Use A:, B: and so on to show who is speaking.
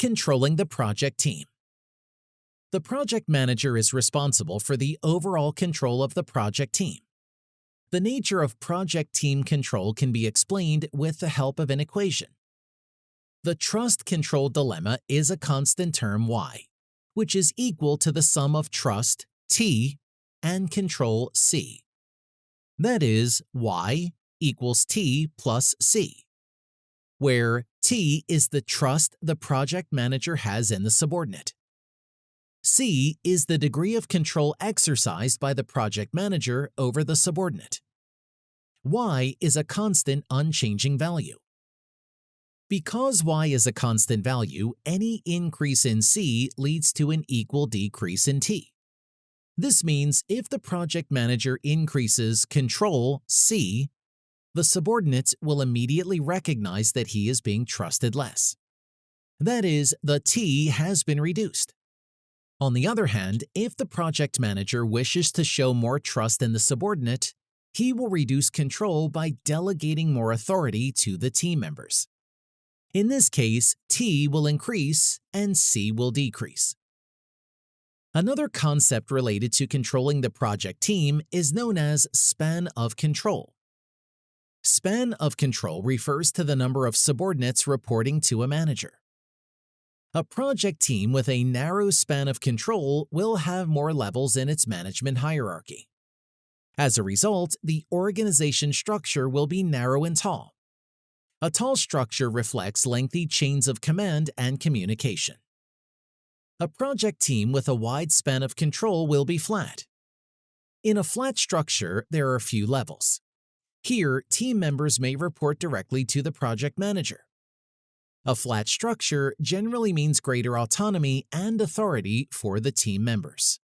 A: Controlling the project team. The project manager is responsible for the overall control of the project team. The nature of project team control can be explained with the help of an equation. The trust control dilemma is a constant term y, which is equal to the sum of trust, T, and control, C. That is, y equals T plus C, where T is the trust the project manager has in the subordinate. C is the degree of control exercised by the project manager over the subordinate. Y is a constant, unchanging value. Because y is a constant value, any increase in C leads to an equal decrease in T. This means if the project manager increases control, C, the subordinates will immediately recognize that he is being trusted less. That is, the T has been reduced. On the other hand, if the project manager wishes to show more trust in the subordinate, he will reduce control by delegating more authority to the team members. In this case, T will increase and C will decrease. Another concept related to controlling the project team is known as span of control. Span of control refers to the number of subordinates reporting to a manager. A project team with a narrow span of control will have more levels in its management hierarchy. As a result, the organization structure will be narrow and tall. A tall structure reflects lengthy chains of command and communication. A project team with a wide span of control will be flat. In a flat structure, there are few levels. Here, team members may report directly to the project manager. A flat structure generally means greater autonomy and authority for the team members.